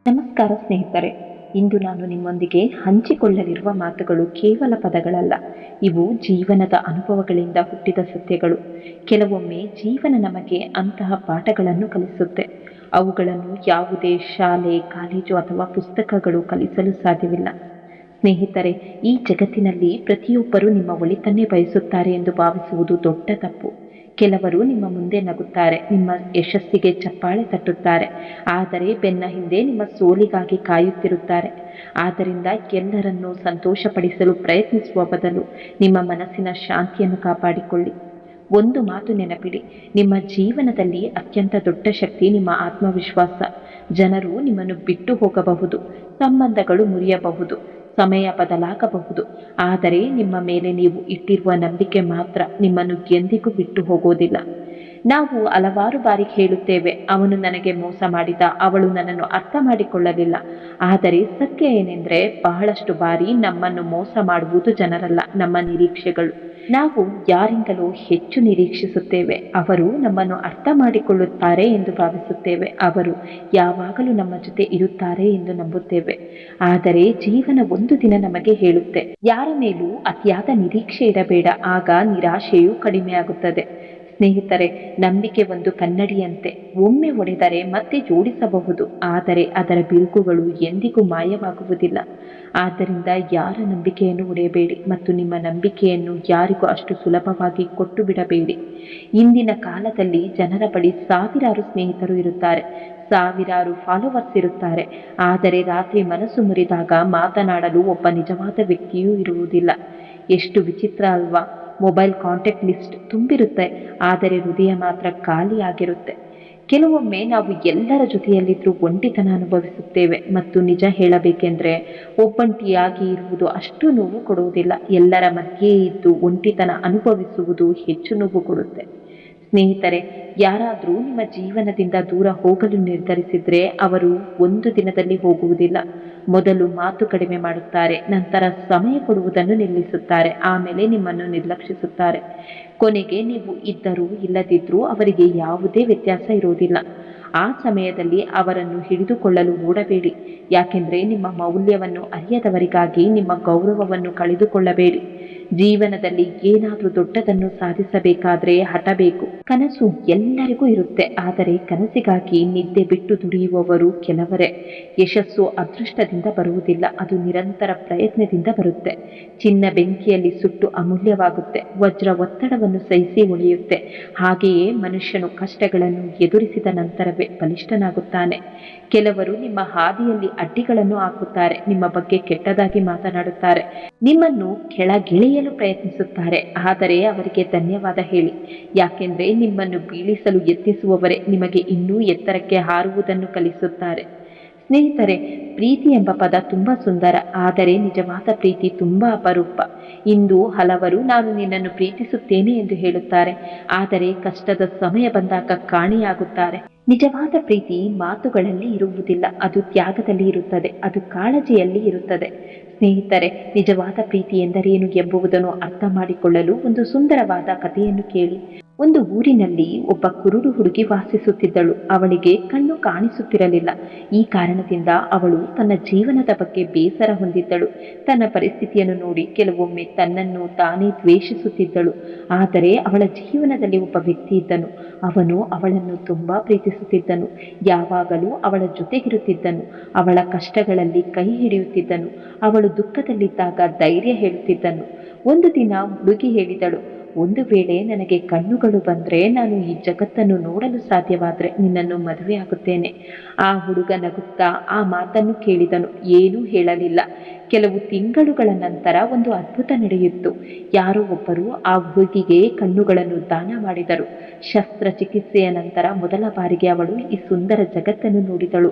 ನಮಸ್ಕಾರ ಸ್ನೇಹಿತರೆ. ಇಂದು ನಾನು ನಿಮ್ಮೊಂದಿಗೆ ಹಂಚಿಕೊಳ್ಳಲಿರುವ ಮಾತುಗಳು ಕೇವಲ ಪದಗಳಲ್ಲ, ಇವು ಜೀವನದ ಅನುಭವಗಳಿಂದ ಹುಟ್ಟಿದ ಸತ್ಯಗಳು. ಕೆಲವೊಮ್ಮೆ ಜೀವನ ನಮಗೆ ಅಂತಹ ಪಾಠಗಳನ್ನು ಕಲಿಸುತ್ತೆ. ಅವುಗಳನ್ನು ಯಾವುದೇ ಶಾಲೆ, ಕಾಲೇಜು ಅಥವಾ ಪುಸ್ತಕಗಳು ಕಲಿಸಲು ಸಾಧ್ಯವಿಲ್ಲ. ಸ್ನೇಹಿತರೆ, ಈ ಜಗತ್ತಿನಲ್ಲಿ ಪ್ರತಿಯೊಬ್ಬರೂ ನಿಮ್ಮ ಒಳಿತನ್ನೇ ಬಯಸುತ್ತಾರೆ ಎಂದು ಭಾವಿಸುವುದು ದೊಡ್ಡ ತಪ್ಪು. ಕೆಲವರು ನಿಮ್ಮ ಮುಂದೆ ನಗುತ್ತಾರೆ, ನಿಮ್ಮ ಯಶಸ್ಸಿಗೆ ಚಪ್ಪಾಳೆ ತಟ್ಟುತ್ತಾರೆ, ಆದರೆ ಬೆನ್ನ ಹಿಂದೆ ನಿಮ್ಮ ಸೋಲಿಗಾಗಿ ಕಾಯುತ್ತಿರುತ್ತಾರೆ. ಆದ್ದರಿಂದ ಎಲ್ಲರನ್ನೂ ಸಂತೋಷಪಡಿಸಲು ಪ್ರಯತ್ನಿಸುವ ಬದಲು ನಿಮ್ಮ ಮನಸ್ಸಿನ ಶಾಂತಿಯನ್ನು ಕಾಪಾಡಿಕೊಳ್ಳಿ. ಒಂದು ಮಾತು ನೆನಪಿಡಿ, ನಿಮ್ಮ ಜೀವನದಲ್ಲಿ ಅತ್ಯಂತ ದೊಡ್ಡ ಶಕ್ತಿ ನಿಮ್ಮ ಆತ್ಮವಿಶ್ವಾಸ. ಜನರು ನಿಮ್ಮನ್ನು ಬಿಟ್ಟು ಹೋಗಬಹುದು, ಸಂಬಂಧಗಳು ಮುರಿಯಬಹುದು, ಸಮಯ ಬದಲಾಗಬಹುದು, ಆದರೆ ನಿಮ್ಮ ಮೇಲೆ ನೀವು ಇಟ್ಟಿರುವ ನಂಬಿಕೆ ಮಾತ್ರ ನಿಮ್ಮನ್ನು ಎಂದಿಗೂ ಬಿಟ್ಟು ಹೋಗೋದಿಲ್ಲ. ನಾವು ಹಲವಾರು ಬಾರಿ ಹೇಳುತ್ತೇವೆ, ಅವನು ನನಗೆ ಮೋಸ ಮಾಡಿದ, ಅವಳು ನನ್ನನ್ನು ಅರ್ಥ ಮಾಡಿಕೊಳ್ಳಲಿಲ್ಲ. ಆದರೆ ಸತ್ಯ ಏನೆಂದರೆ, ಬಹಳಷ್ಟು ಬಾರಿ ನಮ್ಮನ್ನು ಮೋಸ ಮಾಡುವುದು ಜನರಲ್ಲ, ನಮ್ಮ ನಿರೀಕ್ಷೆಗಳು. ನಾವು ಯಾರಿಂದಲೂ ಹೆಚ್ಚು ನಿರೀಕ್ಷಿಸುತ್ತೇವೆ, ಅವರು ನಮ್ಮನ್ನು ಅರ್ಥ ಮಾಡಿಕೊಳ್ಳುತ್ತಾರೆ ಎಂದು ಭಾವಿಸುತ್ತೇವೆ, ಅವರು ಯಾವಾಗಲೂ ನಮ್ಮ ಜೊತೆ ಇರುತ್ತಾರೆ ಎಂದು ನಂಬುತ್ತೇವೆ. ಆದರೆ ಜೀವನ ಒಂದು ದಿನ ನಮಗೆ ಹೇಳುತ್ತೆ, ಯಾರ ಮೇಲೂ ಅತಿಯಾದ ನಿರೀಕ್ಷೆ ಇಡಬೇಡ, ಆಗ ನಿರಾಶೆಯೂ ಕಡಿಮೆಯಾಗುತ್ತದೆ. ಸ್ನೇಹಿತರೆ, ನಂಬಿಕೆ ಒಂದು ಕನ್ನಡಿಯಂತೆ. ಒಮ್ಮೆ ಒಡೆದರೆ ಮತ್ತೆ ಜೋಡಿಸಬಹುದು, ಆದರೆ ಅದರ ಬಿರುಕುಗಳು ಎಂದಿಗೂ ಮಾಯವಾಗುವುದಿಲ್ಲ. ಆದ್ದರಿಂದ ಯಾರ ನಂಬಿಕೆಯನ್ನು ಒಡೆಯಬೇಡಿ ಮತ್ತು ನಿಮ್ಮ ನಂಬಿಕೆಯನ್ನು ಯಾರಿಗೂ ಅಷ್ಟು ಸುಲಭವಾಗಿ ಕೊಟ್ಟು ಬಿಡಬೇಡಿ. ಇಂದಿನ ಕಾಲದಲ್ಲಿ ಜನರ ಬಳಿ ಸಾವಿರಾರು ಸ್ನೇಹಿತರು ಇರುತ್ತಾರೆ, ಸಾವಿರಾರು ಫಾಲೋವರ್ಸ್ ಇರುತ್ತಾರೆ, ಆದರೆ ರಾತ್ರಿ ಮನಸ್ಸು ಮುರಿದಾಗ ಮಾತನಾಡಲು ಒಬ್ಬ ನಿಜವಾದ ವ್ಯಕ್ತಿಯೂ ಇರುವುದಿಲ್ಲ. ಎಷ್ಟು ವಿಚಿತ್ರ ಅಲ್ವಾ? ಮೊಬೈಲ್ ಕಾಂಟ್ಯಾಕ್ಟ್ ಲಿಸ್ಟ್ ತುಂಬಿರುತ್ತೆ, ಆದರೆ ಹೃದಯ ಮಾತ್ರ ಖಾಲಿಯಾಗಿರುತ್ತೆ. ಕೆಲವೊಮ್ಮೆ ನಾವು ಎಲ್ಲರ ಜೊತೆಯಲ್ಲಿದ್ದರೂ ಒಂಟಿತನ ಅನುಭವಿಸುತ್ತೇವೆ. ಮತ್ತು ನಿಜ ಹೇಳಬೇಕೆಂದರೆ, ಒಬ್ಬಂಟಿಯಾಗಿ ಇರುವುದು ಅಷ್ಟು ನೋವು ಕೊಡುವುದಿಲ್ಲ, ಎಲ್ಲರ ಮಧ್ಯೆ ಇದ್ದು ಒಂಟಿತನ ಅನುಭವಿಸುವುದು ಹೆಚ್ಚು ನೋವು ಕೊಡುತ್ತೆ. ಸ್ನೇಹಿತರೆ, ಯಾರಾದರೂ ನಿಮ್ಮ ಜೀವನದಿಂದ ದೂರ ಹೋಗಲು ನಿರ್ಧರಿಸಿದರೆ ಅವರು ಒಂದು ದಿನದಲ್ಲಿ ಹೋಗುವುದಿಲ್ಲ. ಮೊದಲು ಮಾತು ಕಡಿಮೆ ಮಾಡುತ್ತಾರೆ, ನಂತರ ಸಮಯ ಕೊಡುವುದನ್ನು ನಿಲ್ಲಿಸುತ್ತಾರೆ, ಆಮೇಲೆ ನಿಮ್ಮನ್ನು ನಿರ್ಲಕ್ಷಿಸುತ್ತಾರೆ. ಕೊನೆಗೆ ನೀವು ಇದ್ದರೂ ಇಲ್ಲದಿದ್ದರೂ ಅವರಿಗೆ ಯಾವುದೇ ವ್ಯತ್ಯಾಸ ಇರುವುದಿಲ್ಲ. ಆ ಸಮಯದಲ್ಲಿ ಅವರನ್ನು ಹಿಡಿದುಕೊಳ್ಳಲು ಓಡಬೇಡಿ, ಯಾಕೆಂದರೆ ನಿಮ್ಮ ಮೌಲ್ಯವನ್ನು ಅರಿಯದವರಿಗಾಗಿ ನಿಮ್ಮ ಗೌರವವನ್ನು ಕಳೆದುಕೊಳ್ಳಬೇಡಿ. ಜೀವನದಲ್ಲಿ ಏನಾದರೂ ದೊಡ್ಡದನ್ನು ಸಾಧಿಸಬೇಕಾದ್ರೆ ಹಠಬೇಕು. ಕನಸು ಎಲ್ಲರಿಗೂ ಇರುತ್ತೆ, ಆದರೆ ಕನಸಿಗಾಗಿ ನಿದ್ದೆ ಬಿಟ್ಟು ದುಡಿಯುವವರು ಕೆಲವರೇ. ಯಶಸ್ಸು ಅದೃಷ್ಟದಿಂದ ಬರುವುದಿಲ್ಲ, ಅದು ನಿರಂತರ ಪ್ರಯತ್ನದಿಂದ ಬರುತ್ತೆ. ಚಿನ್ನ ಬೆಂಕಿಯಲ್ಲಿ ಸುಟ್ಟು ಅಮೂಲ್ಯವಾಗುತ್ತೆ, ವಜ್ರ ಒತ್ತಡವನ್ನು ಸಹಿಸಿ ಉಳಿಯುತ್ತೆ. ಹಾಗೆಯೇ ಮನುಷ್ಯನು ಕಷ್ಟಗಳನ್ನು ಎದುರಿಸಿದ ನಂತರವೇ ಬಲಿಷ್ಠನಾಗುತ್ತಾನೆ. ಕೆಲವರು ನಿಮ್ಮ ಹಾದಿಯಲ್ಲಿ ಅಡ್ಡಿಗಳನ್ನು ಹಾಕುತ್ತಾರೆ, ನಿಮ್ಮ ಬಗ್ಗೆ ಕೆಟ್ಟದಾಗಿ ಮಾತನಾಡುತ್ತಾರೆ, ನಿಮ್ಮನ್ನು ಕೆಳಗಿಳಿಯಲು ಪ್ರಯತ್ನಿಸುತ್ತಾರೆ, ಆದರೆ ಅವರಿಗೆ ಧನ್ಯವಾದ ಹೇಳಿ. ಯಾಕೆಂದರೆ ನಿಮ್ಮನ್ನು ಬೀಳಿಸಲು ಯತ್ನಿಸುವವರೇ ನಿಮಗೆ ಇನ್ನೂ ಎತ್ತರಕ್ಕೆ ಹಾರುವುದನ್ನು ಕಲಿಸುತ್ತಾರೆ. ಸ್ನೇಹಿತರೆ, ಪ್ರೀತಿ ಎಂಬ ಪದ ತುಂಬ ಸುಂದರ, ಆದರೆ ನಿಜವಾದ ಪ್ರೀತಿ ತುಂಬ ಅಪರೂಪ. ಇಂದು ಹಲವರು ನಾನು ನಿನ್ನನ್ನು ಪ್ರೀತಿಸುತ್ತೇನೆ ಎಂದು ಹೇಳುತ್ತಾರೆ, ಆದರೆ ಕಷ್ಟದ ಸಮಯ ಬಂದಾಗ ಕಾಣೆಯಾಗುತ್ತಾರೆ. ನಿಜವಾದ ಪ್ರೀತಿ ಮಾತುಗಳಲ್ಲಿ ಇರುವುದಿಲ್ಲ, ಅದು ತ್ಯಾಗದಲ್ಲಿ ಇರುತ್ತದೆ, ಅದು ಕಾಳಜಿಯಲ್ಲಿ ಇರುತ್ತದೆ. ಸ್ನೇಹಿತರೆ, ನಿಜವಾದ ಪ್ರೀತಿ ಎಂದರೇನು ಎಂಬುದನ್ನು ಅರ್ಥ ಮಾಡಿಕೊಳ್ಳಲು ಒಂದು ಸುಂದರವಾದ ಕಥೆಯನ್ನು ಕೇಳಿ. ಒಂದು ಊರಿನಲ್ಲಿ ಒಬ್ಬ ಕುರುಡು ಹುಡುಗಿ ವಾಸಿಸುತ್ತಿದ್ದಳು. ಅವಳಿಗೆ ಕಣ್ಣು ಕಾಣಿಸುತ್ತಿರಲಿಲ್ಲ. ಈ ಕಾರಣದಿಂದ ಅವಳು ತನ್ನ ಜೀವನದ ಬಗ್ಗೆ ಬೇಸರ ಹೊಂದಿದ್ದಳು. ತನ್ನ ಪರಿಸ್ಥಿತಿಯನ್ನು ನೋಡಿ ಕೆಲವೊಮ್ಮೆ ತನ್ನನ್ನು ತಾನೇ ದ್ವೇಷಿಸುತ್ತಿದ್ದಳು. ಆದರೆ ಅವಳ ಜೀವನದಲ್ಲಿ ಒಬ್ಬ ವ್ಯಕ್ತಿ ಇದ್ದನು. ಅವನು ಅವಳನ್ನು ತುಂಬಾ ಪ್ರೀತಿಸುತ್ತಿದ್ದನು, ಯಾವಾಗಲೂ ಅವಳ ಜೊತೆಗಿರುತ್ತಿದ್ದನು, ಅವಳ ಕಷ್ಟಗಳಲ್ಲಿ ಕೈ ಹಿಡಿಯುತ್ತಿದ್ದನು, ಅವಳು ದುಃಖದಲ್ಲಿದ್ದಾಗ ಧೈರ್ಯ ಹೇಳುತ್ತಿದ್ದನು. ಒಂದು ದಿನ ಹುಡುಗಿ ಹೇಳಿದಳು, ಒಂದು ವೇಳೆ ನನಗೆ ಕಣ್ಣುಗಳು ಬಂದರೆ, ನಾನು ಈ ಜಗತ್ತನ್ನು ನೋಡಲು ಸಾಧ್ಯವಾದರೆ ನಿನ್ನನ್ನು ಮದುವೆಯಾಗುತ್ತೇನೆ. ಆ ಹುಡುಗ ನಗುತ್ತಾ ಆ ಮಾತನ್ನು ಕೇಳಿದನು, ಏನೂ ಹೇಳಲಿಲ್ಲ. ಕೆಲವು ತಿಂಗಳುಗಳ ನಂತರ ಒಂದು ಅದ್ಭುತ ನಡೆಯಿತು. ಯಾರೋ ಒಬ್ಬರು ಆ ಹುಡುಗಿಗೆ ಕಣ್ಣುಗಳನ್ನು ದಾನ ಮಾಡಿದರು. ಶಸ್ತ್ರಚಿಕಿತ್ಸೆಯ ನಂತರ ಮೊದಲ ಬಾರಿಗೆ ಅವಳು ಈ ಸುಂದರ ಜಗತ್ತನ್ನು ನೋಡಿದಳು.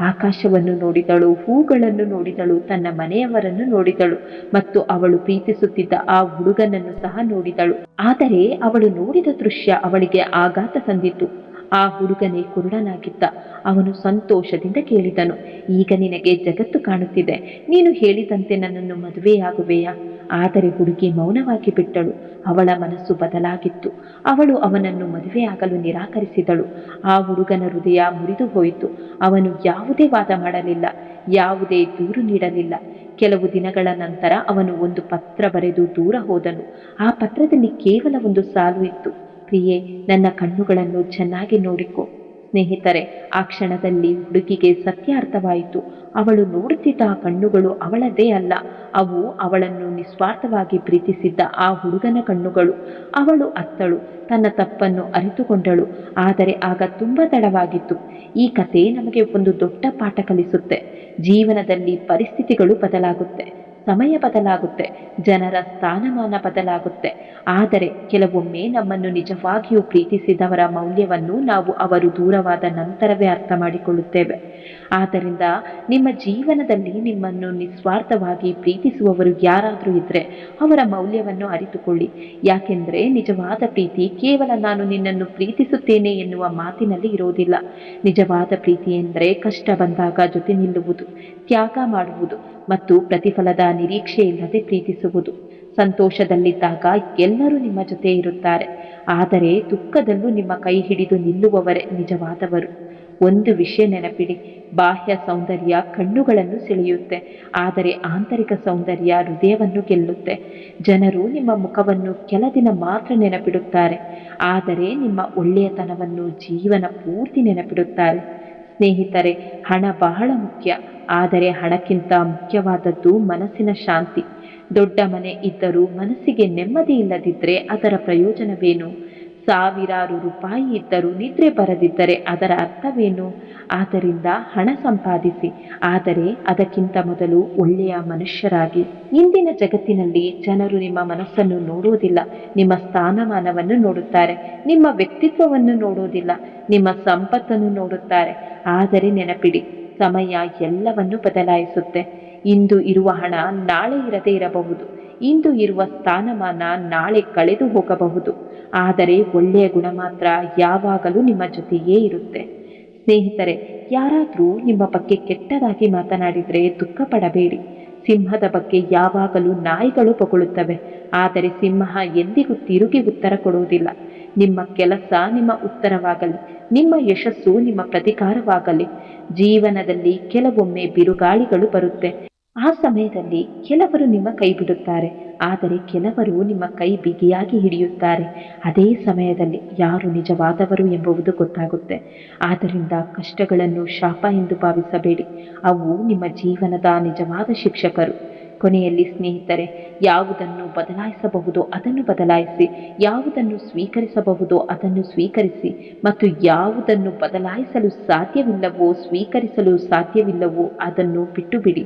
ಆಕಾಶವನ್ನು ನೋಡಿದಳು, ಹೂಗಳನ್ನು ನೋಡಿದಳು, ತನ್ನ ಮನೆಯವರನ್ನು ನೋಡಿದಳು ಮತ್ತು ಅವಳು ಪ್ರೀತಿಸುತ್ತಿದ್ದ ಆ ಹುಡುಗನನ್ನು ಸಹ ನೋಡಿದಳು. ಆದರೆ ಅವಳು ನೋಡಿದ ದೃಶ್ಯ ಅವಳಿಗೆ ಆಘಾತ ತಂದಿತು. ಆ ಹುಡುಗನೇ ಕುರುಡನಾಗಿದ್ದ. ಅವನು ಸಂತೋಷದಿಂದ ಕೇಳಿದನು, ಈಗ ನಿನಗೆ ಜಗತ್ತು ಕಾಣುತ್ತಿದೆ, ನೀನು ಹೇಳಿದಂತೆ ನನ್ನನ್ನು ಮದುವೆಯಾಗುವೆಯಾ? ಆದರೆ ಹುಡುಗಿ ಮೌನವಾಗಿ ಬಿಟ್ಟಳು. ಅವಳ ಮನಸ್ಸು ಬದಲಾಗಿತ್ತು. ಅವಳು ಅವನನ್ನು ಮದುವೆಯಾಗಲು ನಿರಾಕರಿಸಿದಳು. ಆ ಹುಡುಗನ ಹೃದಯ ಮುರಿದು ಹೋಯಿತು. ಅವನು ಯಾವುದೇ ವಾದ ಮಾಡಲಿಲ್ಲ, ಯಾವುದೇ ದೂರು ನೀಡಲಿಲ್ಲ. ಕೆಲವು ದಿನಗಳ ನಂತರ ಅವನು ಒಂದು ಪತ್ರ ಬರೆದು ದೂರ ಹೋದನು. ಆ ಪತ್ರದಲ್ಲಿ ಕೇವಲ ಒಂದು ಸಾಲು ಇತ್ತು: ಪ್ರಿಯೆ, ನನ್ನ ಕಣ್ಣುಗಳನ್ನು ಚೆನ್ನಾಗಿ ನೋಡಿಕೊ. ಸ್ನೇಹಿತರೆ, ಆ ಕ್ಷಣದಲ್ಲಿ ಹುಡುಗಿಗೆ ಸತ್ಯ ಅರ್ಥವಾಯಿತು. ಅವಳು ನೋಡುತ್ತಿದ್ದ ಆ ಕಣ್ಣುಗಳು ಅವಳದೇ ಅಲ್ಲ, ಅವು ಅವಳನ್ನು ನಿಸ್ವಾರ್ಥವಾಗಿ ಪ್ರೀತಿಸಿದ್ದ ಆ ಹುಡುಗನ ಕಣ್ಣುಗಳು. ಅವಳು ಅತ್ತಳು, ತನ್ನ ತಪ್ಪನ್ನು ಅರಿತುಕೊಂಡಳು. ಆದರೆ ಆಗ ತುಂಬ ತಡವಾಗಿತ್ತು. ಈ ಕಥೆ ನಮಗೆ ಒಂದು ದೊಡ್ಡ ಪಾಠ ಕಲಿಸುತ್ತೆ. ಜೀವನದಲ್ಲಿ ಪರಿಸ್ಥಿತಿಗಳು ಬದಲಾಗುತ್ತೆ, ಸಮಯ ಬದಲಾಗುತ್ತೆ, ಜನರ ಸ್ಥಾನಮಾನ ಬದಲಾಗುತ್ತೆ. ಆದರೆ ಕೆಲವೊಮ್ಮೆ ನಮ್ಮನ್ನು ನಿಜವಾಗಿಯೂ ಪ್ರೀತಿಸಿದವರ ಮೌಲ್ಯವನ್ನು ನಾವು ಅವರು ದೂರವಾದ ನಂತರವೇ ಅರ್ಥ ಮಾಡಿಕೊಳ್ಳುತ್ತೇವೆ. ಆದ್ದರಿಂದ ನಿಮ್ಮ ಜೀವನದಲ್ಲಿ ನಿಮ್ಮನ್ನು ನಿಸ್ವಾರ್ಥವಾಗಿ ಪ್ರೀತಿಸುವವರು ಯಾರಾದರೂ ಇದ್ದರೆ ಅವರ ಮೌಲ್ಯವನ್ನು ಅರಿತುಕೊಳ್ಳಿ. ಯಾಕೆಂದರೆ ನಿಜವಾದ ಪ್ರೀತಿ ಕೇವಲ ನಾನು ನಿನ್ನನ್ನು ಪ್ರೀತಿಸುತ್ತೇನೆ ಎನ್ನುವ ಮಾತಿನಲ್ಲಿ ಇರೋದಿಲ್ಲ. ನಿಜವಾದ ಪ್ರೀತಿ ಎಂದರೆ ಕಷ್ಟ ಬಂದಾಗ ಜೊತೆ ನಿಲ್ಲುವುದು, ತ್ಯಾಗ ಮಾಡುವುದು ಮತ್ತು ಪ್ರತಿಫಲದ ನಿರೀಕ್ಷೆ ಇಲ್ಲದೆ ಪ್ರೀತಿಸುವುದು. ಸಂತೋಷದಲ್ಲಿದ್ದಾಗ ಎಲ್ಲರೂ ನಿಮ್ಮ ಜೊತೆ ಇರುತ್ತಾರೆ, ಆದರೆ ದುಃಖದಲ್ಲೂ ನಿಮ್ಮ ಕೈ ಹಿಡಿದು ನಿಲ್ಲುವವರೇ ನಿಜವಾದವರು. ಒಂದು ವಿಷಯ ನೆನಪಿಡಿ: ಬಾಹ್ಯ ಸೌಂದರ್ಯ ಕಣ್ಣುಗಳನ್ನು ಸೆಳೆಯುತ್ತೆ, ಆದರೆ ಆಂತರಿಕ ಸೌಂದರ್ಯ ಹೃದಯವನ್ನು ಗೆಲ್ಲುತ್ತೆ. ಜನರು ನಿಮ್ಮ ಮುಖವನ್ನು ಕೆಲ ದಿನ ಮಾತ್ರ ನೆನಪಿಡುತ್ತಾರೆ, ಆದರೆ ನಿಮ್ಮ ಒಳ್ಳೆಯತನವನ್ನು ಜೀವನ ಪೂರ್ತಿ ನೆನಪಿಡುತ್ತಾರೆ. ಸ್ನೇಹಿತರೆ, ಹಣ ಬಹಳ ಮುಖ್ಯ, ಆದರೆ ಹಣಕ್ಕಿಂತ ಮುಖ್ಯವಾದದ್ದು ಮನಸ್ಸಿನ ಶಾಂತಿ. ದೊಡ್ಡ ಮನೆ ಇದ್ದರೂ ಮನಸ್ಸಿಗೆ ನೆಮ್ಮದಿ ಇಲ್ಲದಿದ್ದರೆ ಅದರ ಪ್ರಯೋಜನವೇನು? ಸಾವಿರಾರು ರೂಪಾಯಿ ಇದ್ದರೂ ನಿದ್ರೆ ಬರದಿದ್ದರೆ ಅದರ ಅರ್ಥವೇನು? ಆದ್ದರಿಂದ ಹಣ ಸಂಪಾದಿಸಿ, ಆದರೆ ಅದಕ್ಕಿಂತ ಮೊದಲು ಒಳ್ಳೆಯ ಮನುಷ್ಯರಾಗಿ. ಇಂದಿನ ಜಗತ್ತಿನಲ್ಲಿ ಜನರು ನಿಮ್ಮ ಮನಸ್ಸನ್ನು ನೋಡುವುದಿಲ್ಲ, ನಿಮ್ಮ ಸ್ಥಾನಮಾನವನ್ನು ನೋಡುತ್ತಾರೆ. ನಿಮ್ಮ ವ್ಯಕ್ತಿತ್ವವನ್ನು ನೋಡುವುದಿಲ್ಲ, ನಿಮ್ಮ ಸಂಪತ್ತನ್ನು ನೋಡುತ್ತಾರೆ. ಆದರೆ ನೆನಪಿಡಿ, ಸಮಯ ಎಲ್ಲವನ್ನು ಬದಲಾಯಿಸುತ್ತೆ. ಇಂದು ಇರುವ ಹಣ ನಾಳೆ ಇರದೇ ಇರಬಹುದು, ಇಂದು ಇರುವ ಸ್ಥಾನಮಾನ ನಾಳೆ ಕಳೆದು ಹೋಗಬಹುದು, ಆದರೆ ಒಳ್ಳೆಯ ಗುಣ ಮಾತ್ರ ಯಾವಾಗಲೂ ನಿಮ್ಮ ಜೊತೆಯೇ ಇರುತ್ತೆ. ಸ್ನೇಹಿತರೆ, ಯಾರಾದರೂ ನಿಮ್ಮ ಬಗ್ಗೆ ಕೆಟ್ಟದಾಗಿ ಮಾತನಾಡಿದರೆ ದುಃಖ ಪಡಬೇಡಿ. ಸಿಂಹದ ಬಗ್ಗೆ ಯಾವಾಗಲೂ ನಾಯಿಗಳು ಹೊಗಳುತ್ತವೆ, ಆದರೆ ಸಿಂಹ ಎಂದಿಗೂ ತಿರುಗಿ ಉತ್ತರ ಕೊಡುವುದಿಲ್ಲ. ನಿಮ್ಮ ಕೆಲಸ ನಿಮ್ಮ ಉತ್ತರವಾಗಲಿ, ನಿಮ್ಮ ಯಶಸ್ಸು ನಿಮ್ಮ ಪ್ರತಿಕಾರವಾಗಲಿ. ಜೀವನದಲ್ಲಿ ಕೆಲವೊಮ್ಮೆ ಬಿರುಗಾಳಿಗಳು ಬರುತ್ತೆ. ಆ ಸಮಯದಲ್ಲಿ ಕೆಲವರು ನಿಮ್ಮ ಕೈ ಬಿಡುತ್ತಾರೆ, ಆದರೆ ಕೆಲವರು ನಿಮ್ಮ ಕೈ ಬಿಗಿಯಾಗಿ ಹಿಡಿಯುತ್ತಾರೆ. ಅದೇ ಸಮಯದಲ್ಲಿ ಯಾರು ನಿಜವಾದವರು ಎಂಬುದು ಗೊತ್ತಾಗುತ್ತೆ. ಆದ್ದರಿಂದ ಕಷ್ಟಗಳನ್ನು ಶಾಪ ಎಂದು ಭಾವಿಸಬೇಡಿ, ಅವು ನಿಮ್ಮ ಜೀವನದ ನಿಜವಾದ ಶಿಕ್ಷಕರು. ಕೊನೆಯಲ್ಲಿ ಸ್ನೇಹಿತರೆ, ಯಾವುದನ್ನು ಬದಲಾಯಿಸಬಹುದೋ ಅದನ್ನು ಬದಲಾಯಿಸಿ, ಯಾವುದನ್ನು ಸ್ವೀಕರಿಸಬಹುದೋ ಅದನ್ನು ಸ್ವೀಕರಿಸಿ, ಮತ್ತು ಯಾವುದನ್ನು ಬದಲಾಯಿಸಲು ಸಾಧ್ಯವಿಲ್ಲವೋ ಸ್ವೀಕರಿಸಲು ಸಾಧ್ಯವಿಲ್ಲವೋ ಅದನ್ನು ಬಿಟ್ಟು ಬಿಡಿ.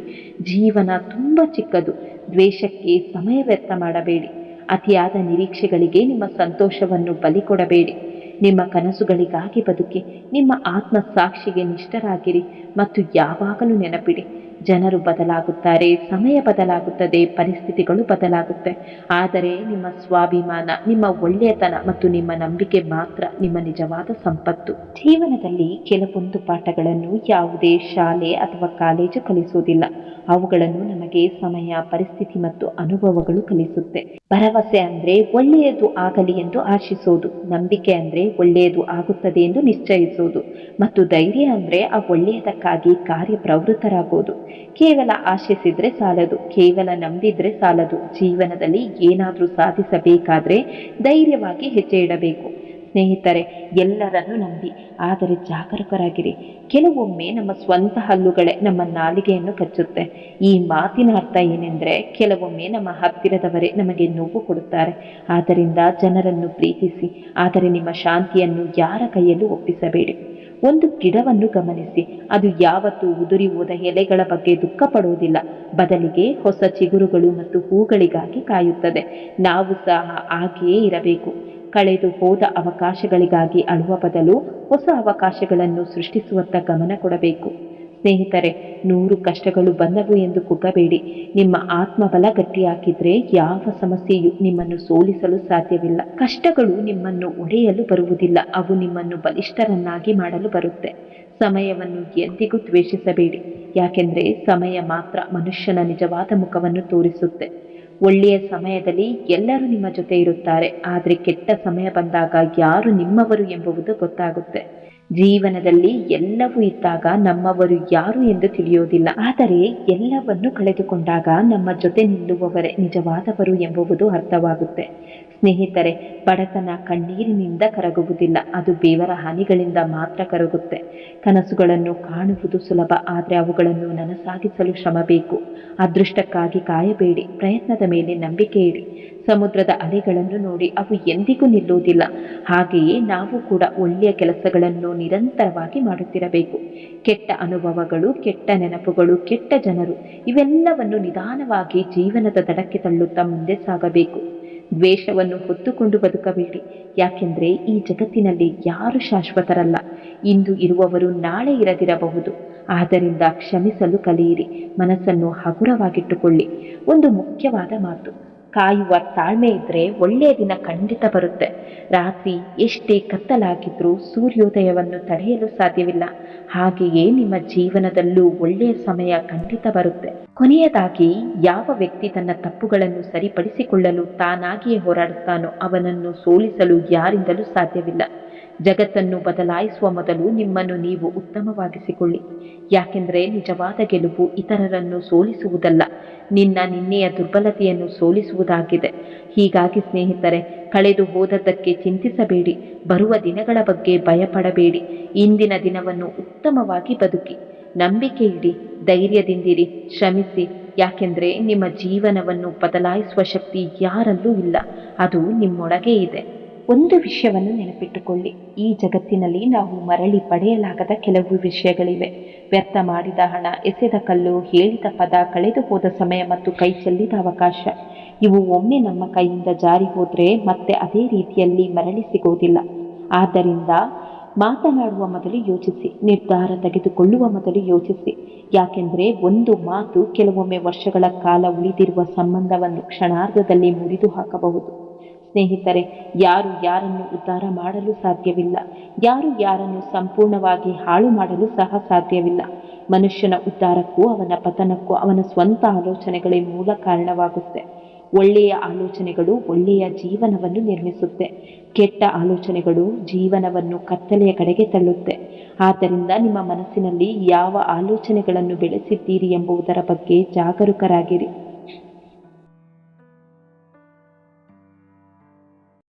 ಜೀವನ ತುಂಬ ಚಿಕ್ಕದು. ದ್ವೇಷಕ್ಕೆ ಸಮಯ ವ್ಯರ್ಥ ಮಾಡಬೇಡಿ. ಅತಿಯಾದ ನಿರೀಕ್ಷೆಗಳಿಗೆ ನಿಮ್ಮ ಸಂತೋಷವನ್ನು ಬಲಿ ಕೊಡಬೇಡಿ. ನಿಮ್ಮ ಕನಸುಗಳಿಗಾಗಿ ಬದುಕಿ, ನಿಮ್ಮ ಆತ್ಮ ಸಾಕ್ಷಿಗೆ ನಿಷ್ಠರಾಗಿರಿ ಮತ್ತು ಯಾವಾಗಲೂ ನೆನಪಿಡಿ: ಜನರು ಬದಲಾಗುತ್ತಾರೆ, ಸಮಯ ಬದಲಾಗುತ್ತದೆ, ಪರಿಸ್ಥಿತಿಗಳು ಬದಲಾಗುತ್ತೆ, ಆದರೆ ನಿಮ್ಮ ಸ್ವಾಭಿಮಾನ, ನಿಮ್ಮ ಒಳ್ಳೆಯತನ ಮತ್ತು ನಿಮ್ಮ ನಂಬಿಕೆ ಮಾತ್ರ ನಿಮ್ಮ ನಿಜವಾದ ಸಂಪತ್ತು. ಜೀವನದಲ್ಲಿ ಕೆಲವೊಂದು ಪಾಠಗಳನ್ನು ಯಾವುದೇ ಶಾಲೆ ಅಥವಾ ಕಾಲೇಜು ಕಲಿಸುವುದಿಲ್ಲ. ಅವುಗಳನ್ನು ನಮಗೆ ಸಮಯ, ಪರಿಸ್ಥಿತಿ ಮತ್ತು ಅನುಭವಗಳು ಕಲಿಸುತ್ತೆ. ಭರವಸೆ ಅಂದ್ರೆ ಒಳ್ಳೆಯದು ಆಗಲಿ ಎಂದು ಆಶಿಸೋದು, ನಂಬಿಕೆ ಅಂದ್ರೆ ಒಳ್ಳೆಯದು ಆಗುತ್ತದೆ ಎಂದು ನಿಶ್ಚಯಿಸೋದು, ಮತ್ತು ಧೈರ್ಯ ಅಂದ್ರೆ ಆ ಒಳ್ಳೆಯದಕ್ಕಾಗಿ ಕಾರ್ಯಪ್ರವೃತ್ತರಾಗೋದು. ಕೇವಲ ಆಶಿಸಿದ್ರೆ ಸಾಲದು, ಕೇವಲ ನಂಬಿದ್ರೆ ಸಾಲದು. ಜೀವನದಲ್ಲಿ ಏನಾದರೂ ಸಾಧಿಸಬೇಕಾದ್ರೆ ಧೈರ್ಯವಾಗಿ ಹೆಜ್ಜೆ ಇಡಬೇಕು. ಸ್ನೇಹಿತರೆ, ಎಲ್ಲರನ್ನೂ ನಂಬಿ, ಆದರೆ ಜಾಗರೂಕರಾಗಿರಿ. ಕೆಲವೊಮ್ಮೆ ನಮ್ಮ ಸ್ವಂತ ಹಲ್ಲುಗಳೇ ನಮ್ಮ ನಾಲಿಗೆಯನ್ನು ಕಚ್ಚುತ್ತೆ. ಈ ಮಾತಿನ ಅರ್ಥ ಏನೆಂದರೆ, ಕೆಲವೊಮ್ಮೆ ನಮ್ಮ ಹತ್ತಿರದವರೇ ನಮಗೆ ನೋವು ಕೊಡುತ್ತಾರೆ. ಆದ್ದರಿಂದ ಜನರನ್ನು ಪ್ರೀತಿಸಿ, ಆದರೆ ನಿಮ್ಮ ಶಾಂತಿಯನ್ನು ಯಾರ ಕೈಯಲ್ಲೂ ಒಪ್ಪಿಸಬೇಡಿ. ಒಂದು ಗಿಡವನ್ನು ಗಮನಿಸಿ, ಅದು ಯಾವತ್ತೂ ಉದುರಿ ಹೋದ ಎಲೆಗಳ ಬಗ್ಗೆ ದುಃಖ ಪಡುವುದಿಲ್ಲ, ಬದಲಿಗೆ ಹೊಸ ಚಿಗುರುಗಳು ಮತ್ತು ಹೂಗಳಿಗಾಗಿ ಕಾಯುತ್ತದೆ. ನಾವು ಸಹ ಹಾಗೆಯೇ ಇರಬೇಕು. ಕಳೆದು ಹೋದ ಅವಕಾಶಗಳಿಗಾಗಿ ಅಳುವ ಬದಲು ಹೊಸ ಅವಕಾಶಗಳನ್ನು ಸೃಷ್ಟಿಸುವತ್ತ ಗಮನ ಕೊಡಬೇಕು. ಸ್ನೇಹಿತರೆ, 100 ಕಷ್ಟಗಳು ಬಂದವು ಎಂದು ಕುಗ್ಗಬೇಡಿ. ನಿಮ್ಮ ಆತ್ಮಬಲ ಗಟ್ಟಿಯಾಗಿದ್ರೆ ಯಾವ ಸಮಸ್ಯೆಯೂ ನಿಮ್ಮನ್ನು ಸೋಲಿಸಲು ಸಾಧ್ಯವಿಲ್ಲ. ಕಷ್ಟಗಳು ನಿಮ್ಮನ್ನು ಒಡೆಯಲು ಬರುವುದಿಲ್ಲ, ಅವು ನಿಮ್ಮನ್ನು ಬಲಿಷ್ಠರನ್ನಾಗಿ ಮಾಡಲು ಬರುತ್ತೆ. ಸಮಯವನ್ನು ಎಂದಿಗೂ ದ್ವೇಷಿಸಬೇಡಿ, ಯಾಕೆಂದ್ರೆ ಸಮಯ ಮಾತ್ರ ಮನುಷ್ಯನ ನಿಜವಾದ ಮುಖವನ್ನು ತೋರಿಸುತ್ತೆ. ಒಳ್ಳೆಯ ಸಮಯದಲ್ಲಿ ಎಲ್ಲರೂ ನಿಮ್ಮ ಜೊತೆ ಇರುತ್ತಾರೆ, ಆದರೆ ಕೆಟ್ಟ ಸಮಯ ಬಂದಾಗ ಯಾರು ನಿಮ್ಮವರು ಎಂಬುದು ಗೊತ್ತಾಗುತ್ತೆ. ಜೀವನದಲ್ಲಿ ಎಲ್ಲವೂ ಇದ್ದಾಗ ನಮ್ಮವರು ಯಾರು ಎಂದು ತಿಳಿಯೋದಿಲ್ಲ, ಆದರೆ ಎಲ್ಲವನ್ನು ಕಳೆದುಕೊಂಡಾಗ ನಮ್ಮ ಜೊತೆ ನಿಲ್ಲುವವರೇ ನಿಜವಾದವರು ಎಂಬುದು ಅರ್ಥವಾಗುತ್ತೆ. ಸ್ನೇಹಿತರೆ, ಬಡತನ ಕಣ್ಣೀರಿನಿಂದ ಕರಗುವುದಿಲ್ಲ, ಅದು ಬೇವರ ಹನಿಗಳಿಂದ ಮಾತ್ರ ಕರಗುತ್ತೆ. ಕನಸುಗಳನ್ನು ಕಾಣುವುದು ಸುಲಭ, ಆದರೆ ಅವುಗಳನ್ನು ನನಸಾಗಿಸಲು ಶ್ರಮ ಬೇಕು. ಅದೃಷ್ಟಕ್ಕಾಗಿ ಕಾಯಬೇಡಿ, ಪ್ರಯತ್ನದ ಮೇಲೆ ನಂಬಿಕೆ ಇಡಿ. ಸಮುದ್ರದ ಅಲೆಗಳನ್ನು ನೋಡಿ, ಅವು ಎಂದಿಗೂ ನಿಲ್ಲುವುದಿಲ್ಲ. ಹಾಗೆಯೇ ನಾವು ಕೂಡ ಒಳ್ಳೆಯ ಕೆಲಸಗಳನ್ನು ನಿರಂತರವಾಗಿ ಮಾಡುತ್ತಿರಬೇಕು. ಕೆಟ್ಟ ಅನುಭವಗಳು, ಕೆಟ್ಟ ನೆನಪುಗಳು, ಕೆಟ್ಟ ಜನರು ಇವೆಲ್ಲವನ್ನು ನಿಧಾನವಾಗಿ ಜೀವನದ ದಡಕ್ಕೆ ತಳ್ಳುತ್ತಾ ಮುಂದೆ ಸಾಗಬೇಕು. ದ್ವೇಷವನ್ನು ಹೊತ್ತುಕೊಂಡು ಬದುಕಬೇಡಿ, ಯಾಕೆಂದ್ರೆ ಈ ಜಗತ್ತಿನಲ್ಲಿ ಯಾರು ಶಾಶ್ವತರಲ್ಲ. ಇಂದು ಇರುವವರು ನಾಳೆ ಇರದಿರಬಹುದು. ಆದ್ದರಿಂದ ಕ್ಷಮಿಸಲು ಕಲಿಯಿರಿ, ಮನಸ್ಸನ್ನು ಹಗುರವಾಗಿಟ್ಟುಕೊಳ್ಳಿ. ಒಂದು ಮುಖ್ಯವಾದ ಮಾತು, ಕಾಯುವ ತಾಳ್ಮೆ ಇದ್ರೆ ಒಳ್ಳೆಯ ದಿನ ಖಂಡಿತ ಬರುತ್ತೆ. ರಾತ್ರಿ ಎಷ್ಟೇ ಕತ್ತಲಾಗಿದ್ರೂ ಸೂರ್ಯೋದಯವನ್ನು ತಡೆಯಲು ಸಾಧ್ಯವಿಲ್ಲ. ಹಾಗೆಯೇ ನಿಮ್ಮ ಜೀವನದಲ್ಲೂ ಒಳ್ಳೆಯ ಸಮಯ ಖಂಡಿತ ಬರುತ್ತೆ. ಕೊನೆಯದಾಗಿ, ಯಾವ ವ್ಯಕ್ತಿ ತನ್ನ ತಪ್ಪುಗಳನ್ನು ಸರಿಪಡಿಸಿಕೊಳ್ಳಲು ತಾನಾಗಿಯೇ ಹೋರಾಡುತ್ತಾನೋ ಅವನನ್ನು ಸೋಲಿಸಲು ಯಾರಿಂದಲೂ ಸಾಧ್ಯವಿಲ್ಲ. ಜಗತ್ತನ್ನು ಬದಲಾಯಿಸುವ ಮೊದಲು ನಿಮ್ಮನ್ನು ನೀವು ಉತ್ತಮವಾಗಿಸಿಕೊಳ್ಳಿ, ಯಾಕೆಂದರೆ ನಿಜವಾದ ಗೆಲುವು ಇತರರನ್ನು ಸೋಲಿಸುವುದಲ್ಲ, ನಿನ್ನೆಯ ದುರ್ಬಲತೆಯನ್ನು ಸೋಲಿಸುವುದಾಗಿದೆ. ಹೀಗಾಗಿ ಸ್ನೇಹಿತರೆ, ಕಳೆದು ಹೋದದ್ದಕ್ಕೆ ಚಿಂತಿಸಬೇಡಿ, ಬರುವ ದಿನಗಳ ಬಗ್ಗೆ ಭಯಪಡಬೇಡಿ. ಇಂದಿನ ದಿನವನ್ನು ಉತ್ತಮವಾಗಿ ಬದುಕಿ, ನಂಬಿಕೆ ಇಡಿ, ಧೈರ್ಯದಿಂದಿರಿ, ಶ್ರಮಿಸಿ. ಯಾಕೆಂದರೆ ನಿಮ್ಮ ಜೀವನವನ್ನು ಬದಲಾಯಿಸುವ ಶಕ್ತಿ ಯಾರಲ್ಲೂ ಇಲ್ಲ, ಅದು ನಿಮ್ಮೊಳಗೆ ಇದೆ. ಒಂದು ವಿಷಯವನ್ನು ನೆನಪಿಟ್ಟುಕೊಳ್ಳಿ, ಈ ಜಗತ್ತಿನಲ್ಲಿ ನಾವು ಮರಳಿ ಪಡೆಯಲಾಗದ ಕೆಲವು ವಿಷಯಗಳಿವೆ. ವ್ಯರ್ಥ ಮಾಡಿದ ಹಣ, ಎಸೆದ ಕಲ್ಲು, ಹೇಳಿದ ಪದ, ಕಳೆದು ಹೋದ ಸಮಯ ಮತ್ತು ಕೈ ಚೆಲ್ಲಿದ ಅವಕಾಶ, ಇವು ಒಮ್ಮೆ ನಮ್ಮ ಕೈಯಿಂದ ಜಾರಿ ಹೋದರೆ ಮತ್ತೆ ಅದೇ ರೀತಿಯಲ್ಲಿ ಮರಳಿ ಸಿಗೋದಿಲ್ಲ. ಆದ್ದರಿಂದ ಮಾತನಾಡುವ ಮೊದಲು ಯೋಚಿಸಿ, ನಿರ್ಧಾರ ತೆಗೆದುಕೊಳ್ಳುವ ಮೊದಲು ಯೋಚಿಸಿ. ಯಾಕೆಂದರೆ ಒಂದು ಮಾತು ಕೆಲವೊಮ್ಮೆ ವರ್ಷಗಳ ಕಾಲ ಉಳಿದಿರುವ ಸಂಬಂಧವನ್ನು ಕ್ಷಣಾರ್ಧದಲ್ಲಿ ಮುರಿದು ಹಾಕಬಹುದು. ಸ್ನೇಹಿತರೆ, ಯಾರು ಯಾರನ್ನು ಉದ್ಧಾರ ಮಾಡಲು ಸಾಧ್ಯವಿಲ್ಲ, ಯಾರು ಯಾರನ್ನು ಸಂಪೂರ್ಣವಾಗಿ ಹಾಳು ಮಾಡಲು ಸಹ ಸಾಧ್ಯವಿಲ್ಲ. ಮನುಷ್ಯನ ಉದ್ಧಾರಕ್ಕೂ ಅವನ ಪತನಕ್ಕೂ ಅವನ ಸ್ವಂತ ಆಲೋಚನೆಗಳೇ ಮೂಲ ಕಾರಣವಾಗುತ್ತೆ. ಒಳ್ಳೆಯ ಆಲೋಚನೆಗಳು ಒಳ್ಳೆಯ ಜೀವನವನ್ನು ನಿರ್ಮಿಸುತ್ತೆ, ಕೆಟ್ಟ ಆಲೋಚನೆಗಳು ಜೀವನವನ್ನು ಕತ್ತಲೆಯ ಕಡೆಗೆ ತಳ್ಳುತ್ತೆ. ಆದ್ದರಿಂದ ನಿಮ್ಮ ಮನಸ್ಸಿನಲ್ಲಿ ಯಾವ ಆಲೋಚನೆಗಳನ್ನು ಬೆಳೆಸಿದ್ದೀರಿ ಎಂಬುದರ ಬಗ್ಗೆ ಜಾಗರೂಕರಾಗಿರಿ.